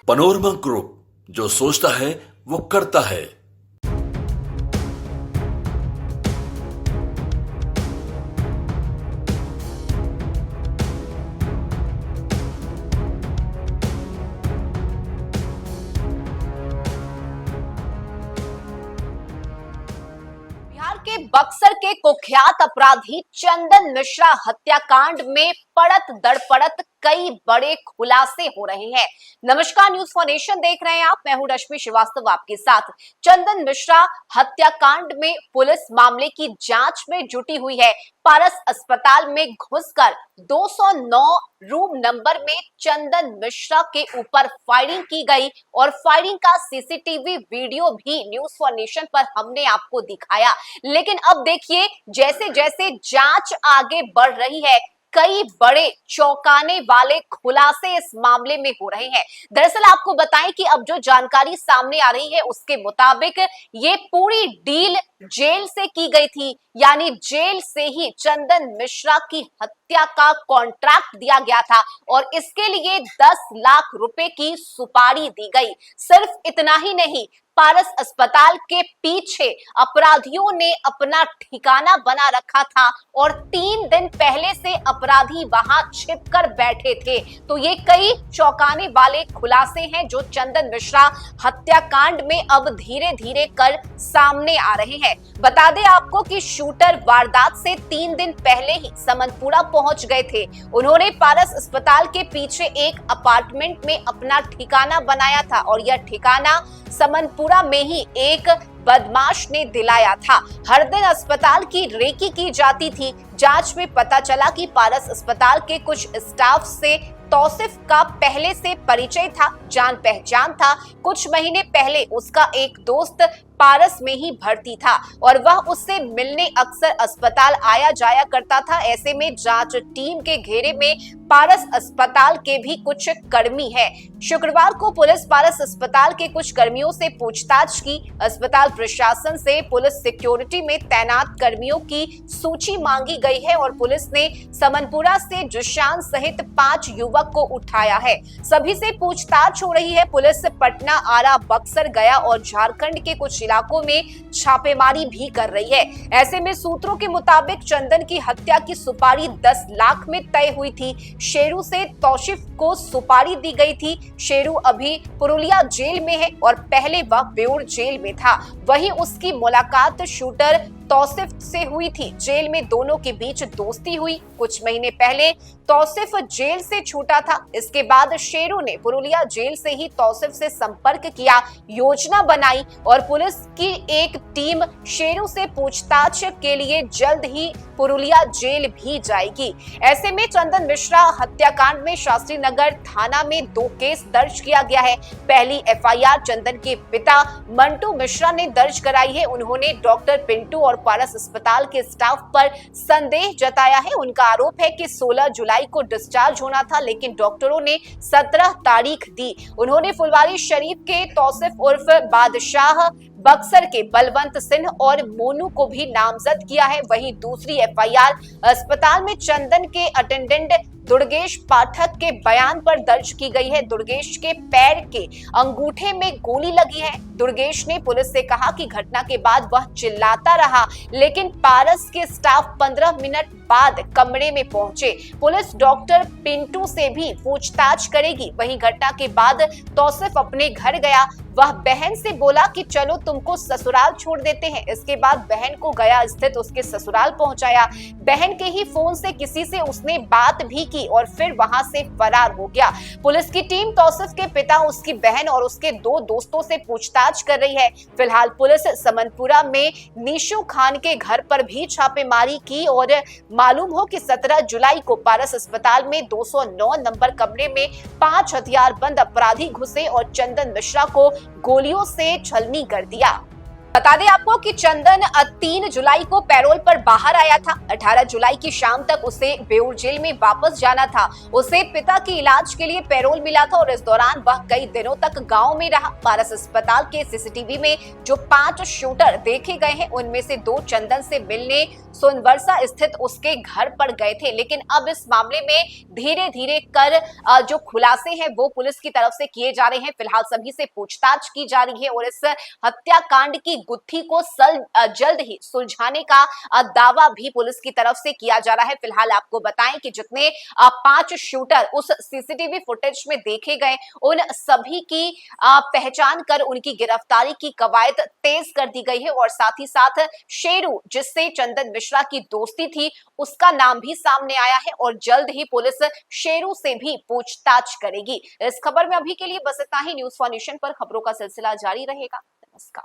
Panorama group, जो सोचता है वो करता है। बिहार के बक्सर के कुख्यात अपराधी चंदन मिश्रा हत्याकांड में पड़त दड़पड़त कई बड़े खुलासे हो रहे हैं। नमस्कार, न्यूज फॉर नेशन देख रहे हैं आप। मैं हूं रश्मि श्रीवास्तव आपके साथ। चंदन मिश्रा हत्याकांड में पुलिस मामले की जांच में जुटी हुई है। पारस अस्पताल में घुसकर 209 रूम नंबर में चंदन मिश्रा के ऊपर फायरिंग की गई और फायरिंग का सीसीटीवी वीडियो भी न्यूज फॉर नेशन पर हमने आपको दिखाया। लेकिन अब देखिए, जैसे जैसे जांच आगे बढ़ रही है, कई बड़े चौंकाने वाले खुलासे इस मामले में हो रहे हैं। दरअसल आपको बताएं कि अब जो जानकारी सामने आ रही है उसके मुताबिक ये पूरी डील जेल से की गई थी, यानी जेल से ही चंदन मिश्रा की हत्या का कॉन्ट्रैक्ट दिया गया था और इसके लिए 10 लाख रुपए की सुपारी दी गई। सिर्फ इतना ही नहीं, पारस अस्पताल के पीछे अपराधियों ने अपना ठिकाना बना रखा था और 3 दिन पहले से अपराधी वहां छिपकर बैठे थे। तो ये कई चौंकाने वाले खुलासे हैं जो चंदन मिश्रा हत्याकांड में अब धीरे धीरे कर सामने आ रहे हैं। बता दें आपको कि शूटर वारदात से 3 दिन पहले ही समनपुरा पहुंच गए थे। उन्होंने पारस अस्पताल के पीछे एक अपार्टमेंट में अपना ठिकाना बनाया था और यह ठिकाना समनपुरा में ही एक बदमाश ने दिलाया था। हर दिन अस्पताल की रेकी की जाती थी। जांच में पता चला कि पारस अस्पताल के कुछ स्टाफ से तौसिफ का पहले से परिचय था, जान पहचान था। कुछ महीने पहले उसका एक दोस्त पारस में ही भर्ती था और वह उससे मिलने अक्सर अस्पताल आया जाया करता था। ऐसे में जांच टीम के घेरे में पारस अस्पताल के भी कुछ कर्मी हैं। शुक्रवार को पुलिस पारस अस्पताल के कुछ कर्मियों से पूछताछ की। अस्पताल प्रशासन से पुलिस सिक्योरिटी में तैनात कर्मियों की सूची मांगी गई है और पुलिस ने समनपुरा से जुशान सहित 5 युवक को उठाया है। सभी से पूछताछ हो रही है। पुलिस पटना, आरा, बक्सर, गया और झारखंड के कुछ इलाकों में छापेमारी भी कर रही है। ऐसे में सूत्रों के मुताबिक चंदन की हत्या की सुपारी 10 लाख में तय हुई थी। शेरू से तौसिफ को सुपारी दी गई थी। शेरू अभी पुरुलिया जेल में है और पहले वह बेउर जेल में था। वहीं उसकी मुलाकात शूटर तौसिफ से हुई थी। जेल में दोनों के बीच दोस्ती हुई। कुछ महीने पहले तौसिफ जेल से छूटा था। इसके बाद शेरू ने पुरुलिया जेल से ही तौसिफ से संपर्क किया, योजना बनाई और पुलिस की एक टीम शेरू से पूछताछ के लिए जल्द ही पुरुलिया जेल भी जाएगी। ऐसे में चंदन मिश्रा हत्याकांड में शास्त्री नगर थाना में 2 केस दर्ज किया गया है। पहली एफआईआर चंदन के पिता मंटू मिश्रा ने दर्ज कराई है। उन्होंने डॉक्टर पिंटू और पारस अस्पताल के स्टाफ पर संदेह जताया है। उनका आरोप है कि 16 जुलाई को डिस्चार्ज होना था, लेकिन डॉक्टरों ने 17 तारीख दी। उन्होंने फुलवारी शरीफ के तौसिफ उर्फ बादशाह, बक्सर के बलवंत सिंह और मोनू को भी नामजद किया है। वहीं दूसरी एफआईआर अस्पताल में चंदन के अटेंडेंट दुर्गेश पाठक के बयान पर दर्ज की गई है। दुर्गेश के पैर के अंगूठे में गोली लगी है। दुर्गेश ने पुलिस से कहा कि घटना के बाद वह चिल्लाता रहा, लेकिन पारस के स्टाफ 15 मिनट बाद कमरे में पहुंचे। पुलिस डॉक्टर पिंटू से भी पूछताछ करेगी। वहीं घटना के बाद तौसिफ अपने घर गया। वह बहन से बोला कि चलो तुमको ससुराल छोड़ देते हैं। इसके बाद बहन को गया स्थित उसके ससुराल पहुंचाया। बहन के ही फोन से किसी से उसने बात भी की और फिर वहां से फरार हो गया। पुलिस की टीम तौसिफ के पिता, उसकी बहन और उसके 2 दोस्तों से पूछताछ कर रही है। फिलहाल पुलिस समनपुरा में नीशू खान के घर पर भी छापेमारी की और मालूम हो कि 17 जुलाई को पारस अस्पताल में 209 नंबर कमरे में 5 हथियारबंद अपराधी घुसे और चंदन मिश्रा को गोलियों से छलनी कर दिया। बता दें आपको कि चंदन 3 जुलाई को पैरोल पर बाहर आया था। 18 जुलाई की शाम तक उसे बेऊर जेल में वापस जाना था। उसे पिता के इलाज के लिए पैरोल मिला था और इस दौरान वह कई दिनों तक गांव में रहा। पारस अस्पताल के सीसीटीवी में जो 5 शूटर देखे गए हैं, उनमें से 2 चंदन से मिलने सोनवर्षा स्थित उसके घर पर गए थे। लेकिन अब इस मामले में धीरे धीरे कर जो खुलासे हैं वो पुलिस की तरफ से किए जा रहे हैं। फिलहाल सभी से पूछताछ की जा रही है और इस हत्याकांड की गुत्थी को जल्द ही सुलझाने का दावा भी पुलिस की तरफ से किया जा रहा है। फिलहाल आपको बताएं कि जितने 5 शूटर उस सीसीटीवी फुटेज में देखे गए, उन सभी की पहचान कर उनकी गिरफ्तारी की कवायद तेज कर दी गई है और साथ ही साथ शेरू, जिससे चंदन मिश्रा की दोस्ती थी, उसका नाम भी सामने आया है और जल्द ही पुलिस शेरू से भी पूछताछ करेगी। इस खबर में अभी के लिए बस इतना ही। न्यूज़ फॉर नेशन पर खबरों का सिलसिला जारी रहेगा। नमस्कार।